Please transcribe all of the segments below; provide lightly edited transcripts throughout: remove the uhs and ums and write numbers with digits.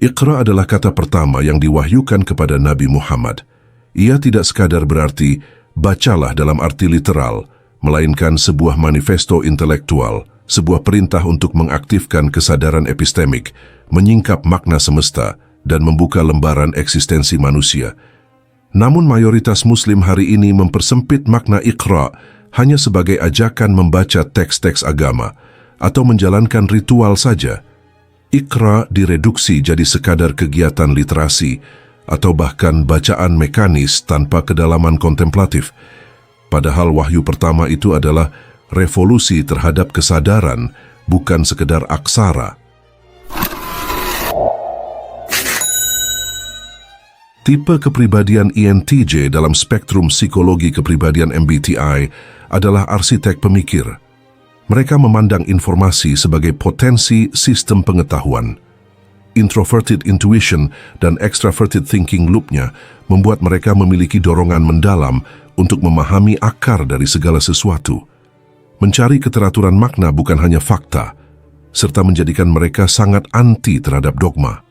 Iqra adalah kata pertama yang diwahyukan kepada Nabi Muhammad. Ia tidak sekadar berarti bacalah dalam arti literal, melainkan sebuah manifesto intelektual, sebuah perintah untuk mengaktifkan kesadaran epistemik, menyingkap makna semesta, dan membuka lembaran eksistensi manusia. Namun mayoritas Muslim hari ini mempersempit makna Iqra hanya sebagai ajakan membaca teks-teks agama atau menjalankan ritual saja. Iqra direduksi jadi sekadar kegiatan literasi atau bahkan bacaan mekanis tanpa kedalaman kontemplatif. Padahal wahyu pertama itu adalah revolusi terhadap kesadaran, bukan sekedar aksara. Tipe kepribadian INTJ dalam spektrum psikologi kepribadian MBTI adalah arsitek pemikir. Mereka memandang informasi sebagai potensi sistem pengetahuan. Introverted intuition dan extroverted thinking loop-nya membuat mereka memiliki dorongan mendalam untuk memahami akar dari segala sesuatu. Mencari keteraturan makna bukan hanya fakta, serta menjadikan mereka sangat anti terhadap dogma.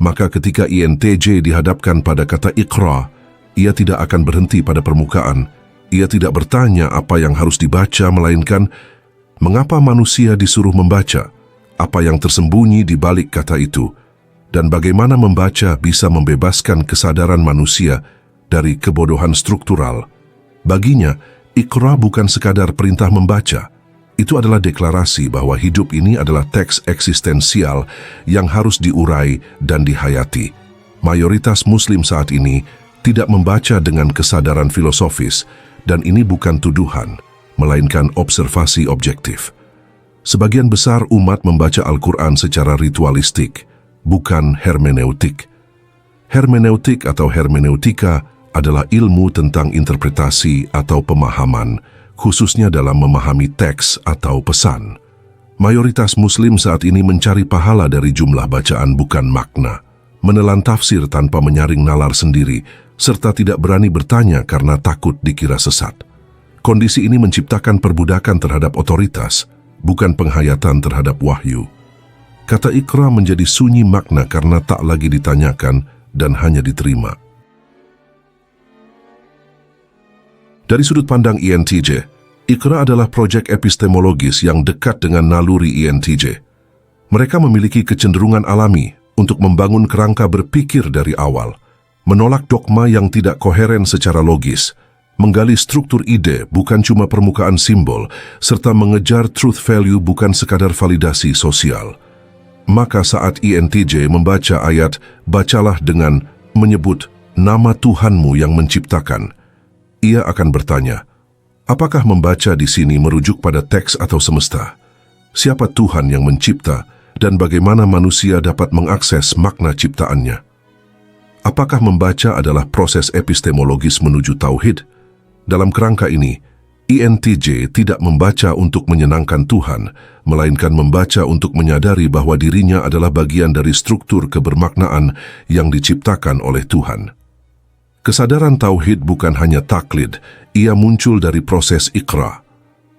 Maka ketika INTJ dihadapkan pada kata Iqra, ia tidak akan berhenti pada permukaan. Ia tidak bertanya apa yang harus dibaca, melainkan mengapa manusia disuruh membaca, apa yang tersembunyi di balik kata itu, dan bagaimana membaca bisa membebaskan kesadaran manusia dari kebodohan struktural. Baginya, Iqra bukan sekadar perintah membaca. Itu adalah deklarasi bahwa hidup ini adalah teks eksistensial yang harus diurai dan dihayati. Mayoritas Muslim saat ini tidak membaca dengan kesadaran filosofis, dan ini bukan tuduhan, melainkan observasi objektif. Sebagian besar umat membaca Al-Quran secara ritualistik, bukan hermeneutik. Hermeneutik atau hermeneutika adalah ilmu tentang interpretasi atau pemahaman, khususnya dalam memahami teks atau pesan. Mayoritas Muslim saat ini mencari pahala dari jumlah bacaan, bukan makna. Menelan tafsir tanpa menyaring nalar sendiri, serta tidak berani bertanya karena takut dikira sesat. Kondisi ini menciptakan perbudakan terhadap otoritas, bukan penghayatan terhadap wahyu. Kata Iqra menjadi sunyi makna karena tak lagi ditanyakan dan hanya diterima. Dari sudut pandang INTJ, Iqra adalah proyek epistemologis yang dekat dengan naluri INTJ. Mereka memiliki kecenderungan alami untuk membangun kerangka berpikir dari awal, menolak dogma yang tidak koheren secara logis, menggali struktur ide bukan cuma permukaan simbol, serta mengejar truth value bukan sekadar validasi sosial. Maka saat INTJ membaca ayat, bacalah dengan menyebut nama Tuhanmu yang menciptakan, ia akan bertanya, apakah membaca di sini merujuk pada teks atau semesta? Siapa Tuhan yang mencipta dan bagaimana manusia dapat mengakses makna ciptaannya? Apakah membaca adalah proses epistemologis menuju tauhid? Dalam kerangka ini, INTJ tidak membaca untuk menyenangkan Tuhan, melainkan membaca untuk menyadari bahwa dirinya adalah bagian dari struktur kebermaknaan yang diciptakan oleh Tuhan. Kesadaran tauhid bukan hanya taklid, ia muncul dari proses Iqra.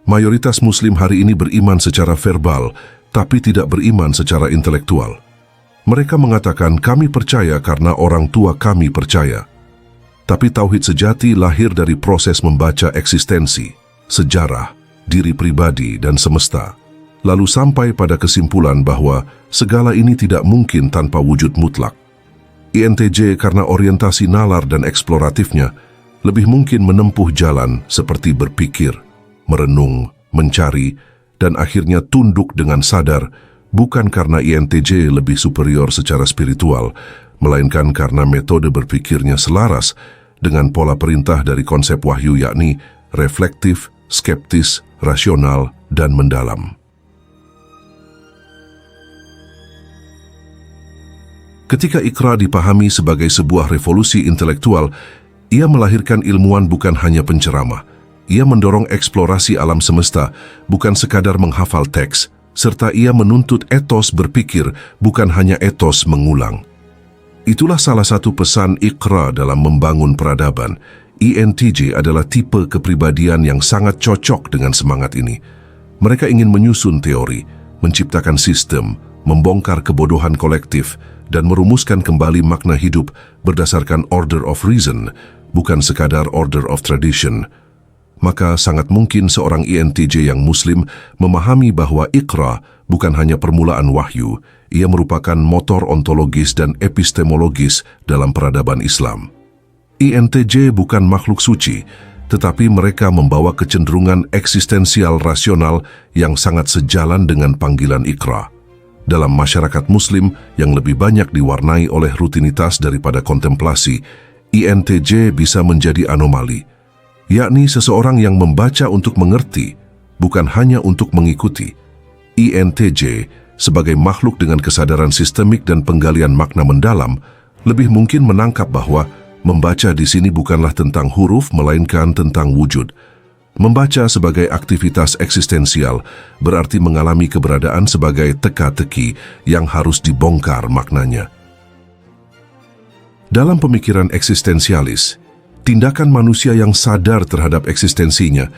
Mayoritas Muslim hari ini beriman secara verbal, tapi tidak beriman secara intelektual. Mereka mengatakan, kami percaya karena orang tua kami percaya. Tapi tauhid sejati lahir dari proses membaca eksistensi, sejarah, diri pribadi, dan semesta, lalu sampai pada kesimpulan bahwa segala ini tidak mungkin tanpa wujud mutlak. INTJ karena orientasi nalar dan eksploratifnya, lebih mungkin menempuh jalan seperti berpikir, merenung, mencari, dan akhirnya tunduk dengan sadar, bukan karena INTJ lebih superior secara spiritual, melainkan karena metode berpikirnya selaras dengan pola perintah dari konsep wahyu, yakni reflektif, skeptis, rasional, dan mendalam. Ketika Iqra dipahami sebagai sebuah revolusi intelektual, ia melahirkan ilmuwan bukan hanya penceramah. Ia mendorong eksplorasi alam semesta, bukan sekadar menghafal teks, serta ia menuntut etos berpikir, bukan hanya etos mengulang. Itulah salah satu pesan Iqra dalam membangun peradaban. INTJ adalah tipe kepribadian yang sangat cocok dengan semangat ini. Mereka ingin menyusun teori, menciptakan sistem, membongkar kebodohan kolektif, dan merumuskan kembali makna hidup berdasarkan order of reason, bukan sekadar order of tradition. Maka sangat mungkin seorang INTJ yang Muslim memahami bahwa Iqra bukan hanya permulaan wahyu, ia merupakan motor ontologis dan epistemologis dalam peradaban Islam. INTJ bukan makhluk suci, tetapi mereka membawa kecenderungan eksistensial rasional yang sangat sejalan dengan panggilan Iqra. Dalam masyarakat Muslim yang lebih banyak diwarnai oleh rutinitas daripada kontemplasi, INTJ bisa menjadi anomali, yakni seseorang yang membaca untuk mengerti, bukan hanya untuk mengikuti. INTJ sebagai makhluk dengan kesadaran sistemik dan penggalian makna mendalam, lebih mungkin menangkap bahwa membaca di sini bukanlah tentang huruf, melainkan tentang wujud. Membaca sebagai aktivitas eksistensial berarti mengalami keberadaan sebagai teka-teki yang harus dibongkar maknanya. Dalam pemikiran eksistensialis, tindakan manusia yang sadar terhadap eksistensinya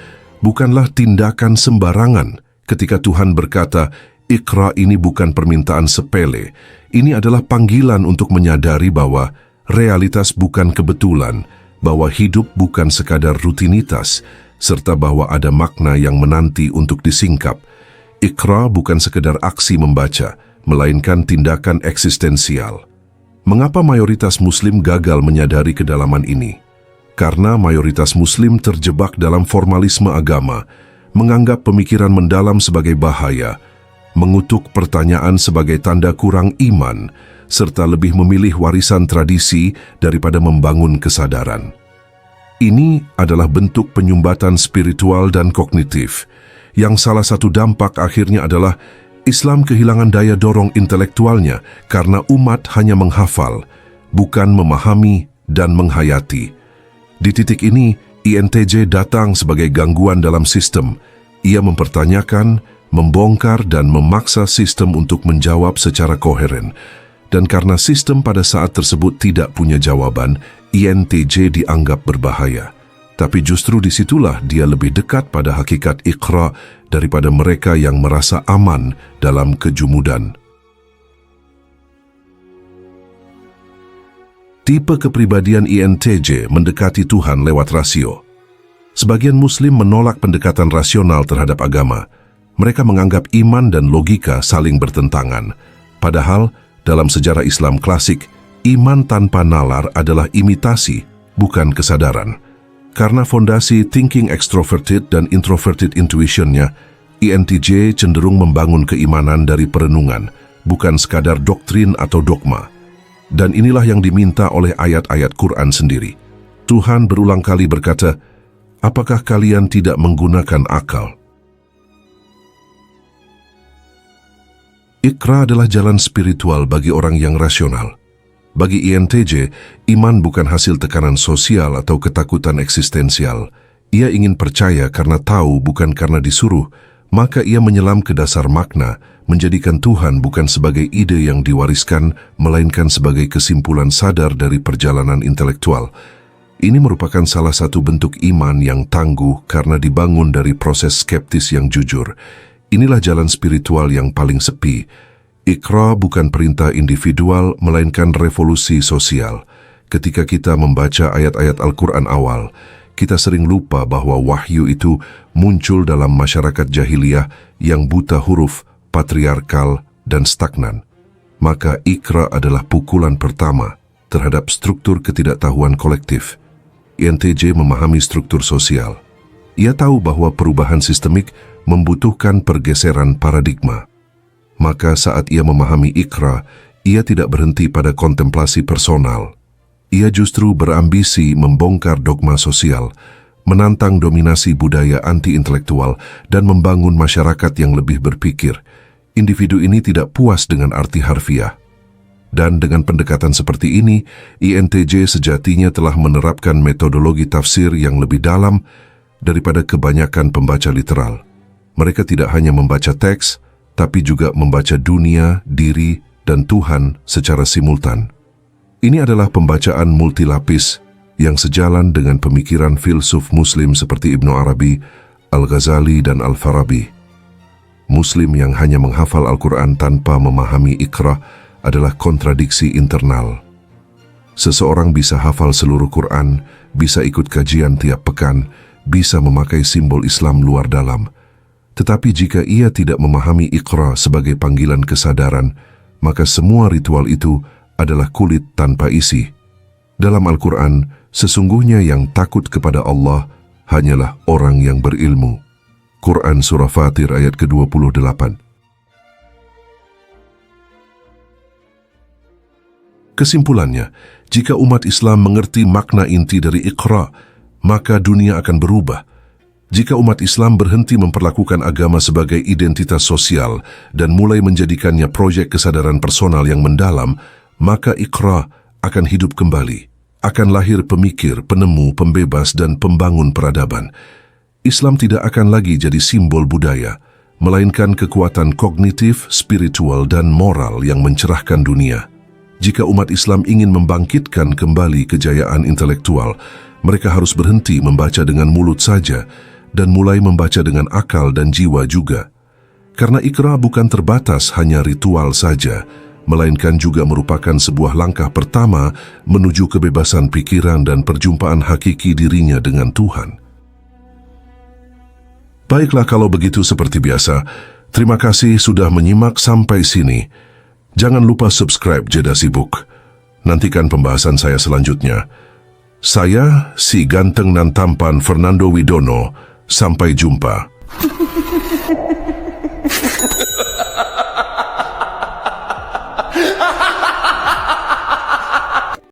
bukanlah tindakan sembarangan. Ketika Tuhan berkata, Iqra ini bukan permintaan sepele, ini adalah panggilan untuk menyadari bahwa realitas bukan kebetulan, bahwa hidup bukan sekadar rutinitas, serta bahwa ada makna yang menanti untuk disingkap. Iqra bukan sekedar aksi membaca, melainkan tindakan eksistensial. Mengapa mayoritas Muslim gagal menyadari kedalaman ini? Karena mayoritas Muslim terjebak dalam formalisme agama, menganggap pemikiran mendalam sebagai bahaya, mengutuk pertanyaan sebagai tanda kurang iman, serta lebih memilih warisan tradisi daripada membangun kesadaran. Ini adalah bentuk penyumbatan spiritual dan kognitif, yang salah satu dampak akhirnya adalah Islam kehilangan daya dorong intelektualnya karena umat hanya menghafal, bukan memahami dan menghayati. Di titik ini, INTJ datang sebagai gangguan dalam sistem. Ia mempertanyakan, membongkar dan memaksa sistem untuk menjawab secara koheren. Dan karena sistem pada saat tersebut tidak punya jawaban, INTJ dianggap berbahaya. Tapi justru disitulah dia lebih dekat pada hakikat Iqra daripada mereka yang merasa aman dalam kejumudan. Tipe kepribadian INTJ mendekati Tuhan lewat rasio. Sebagian Muslim menolak pendekatan rasional terhadap agama. Mereka menganggap iman dan logika saling bertentangan. Padahal, dalam sejarah Islam klasik, iman tanpa nalar adalah imitasi, bukan kesadaran. Karena fondasi thinking extroverted dan introverted intuition-nya, INTJ cenderung membangun keimanan dari perenungan, bukan sekadar doktrin atau dogma. Dan inilah yang diminta oleh ayat-ayat Quran sendiri. Tuhan berulang kali berkata, apakah kalian tidak menggunakan akal? Iqra adalah jalan spiritual bagi orang yang rasional. Bagi INTJ, iman bukan hasil tekanan sosial atau ketakutan eksistensial. Ia ingin percaya karena tahu, bukan karena disuruh. Maka ia menyelam ke dasar makna, menjadikan Tuhan bukan sebagai ide yang diwariskan, melainkan sebagai kesimpulan sadar dari perjalanan intelektual. Ini merupakan salah satu bentuk iman yang tangguh karena dibangun dari proses skeptis yang jujur. Inilah jalan spiritual yang paling sepi. Iqra bukan perintah individual, melainkan revolusi sosial. Ketika kita membaca ayat-ayat Al-Quran awal, kita sering lupa bahwa wahyu itu muncul dalam masyarakat jahiliyah yang buta huruf, patriarkal, dan stagnan. Maka Iqra adalah pukulan pertama terhadap struktur ketidaktahuan kolektif. INTJ memahami struktur sosial. Ia tahu bahwa perubahan sistemik membutuhkan pergeseran paradigma. Maka saat ia memahami Iqra, ia tidak berhenti pada kontemplasi personal. Ia justru berambisi membongkar dogma sosial, menantang dominasi budaya anti-intelektual, dan membangun masyarakat yang lebih berpikir. Individu ini tidak puas dengan arti harfiah. Dan dengan pendekatan seperti ini, INTJ sejatinya telah menerapkan metodologi tafsir yang lebih dalam daripada kebanyakan pembaca literal. Mereka tidak hanya membaca teks, tapi juga membaca dunia, diri, dan Tuhan secara simultan. Ini adalah pembacaan multilapis yang sejalan dengan pemikiran filsuf Muslim seperti Ibnu Arabi, Al-Ghazali, dan Al-Farabi. Muslim yang hanya menghafal Al-Quran tanpa memahami Iqra adalah kontradiksi internal. Seseorang bisa hafal seluruh Quran, bisa ikut kajian tiap pekan, bisa memakai simbol Islam luar dalam. Tetapi jika ia tidak memahami Iqra sebagai panggilan kesadaran, maka semua ritual itu adalah kulit tanpa isi. Dalam Al-Quran, sesungguhnya yang takut kepada Allah hanyalah orang yang berilmu. Quran Surah Fatir ayat ke-28. Kesimpulannya, jika umat Islam mengerti makna inti dari Iqra, maka dunia akan berubah. Jika umat Islam berhenti memperlakukan agama sebagai identitas sosial dan mulai menjadikannya proyek kesadaran personal yang mendalam, maka Iqra akan hidup kembali. Akan lahir pemikir, penemu, pembebas, dan pembangun peradaban. Islam tidak akan lagi jadi simbol budaya, melainkan kekuatan kognitif, spiritual, dan moral yang mencerahkan dunia. Jika umat Islam ingin membangkitkan kembali kejayaan intelektual, mereka harus berhenti membaca dengan mulut saja dan mulai membaca dengan akal dan jiwa juga. Karena Iqra bukan terbatas hanya ritual saja, melainkan juga merupakan sebuah langkah pertama menuju kebebasan pikiran dan perjumpaan hakiki dirinya dengan Tuhan. Baiklah, kalau begitu seperti biasa, terima kasih sudah menyimak sampai sini. Jangan lupa subscribe Jeda Sibuk. Nantikan pembahasan saya selanjutnya. Saya, si ganteng dan tampan Fernando Widono. Sampai jumpa.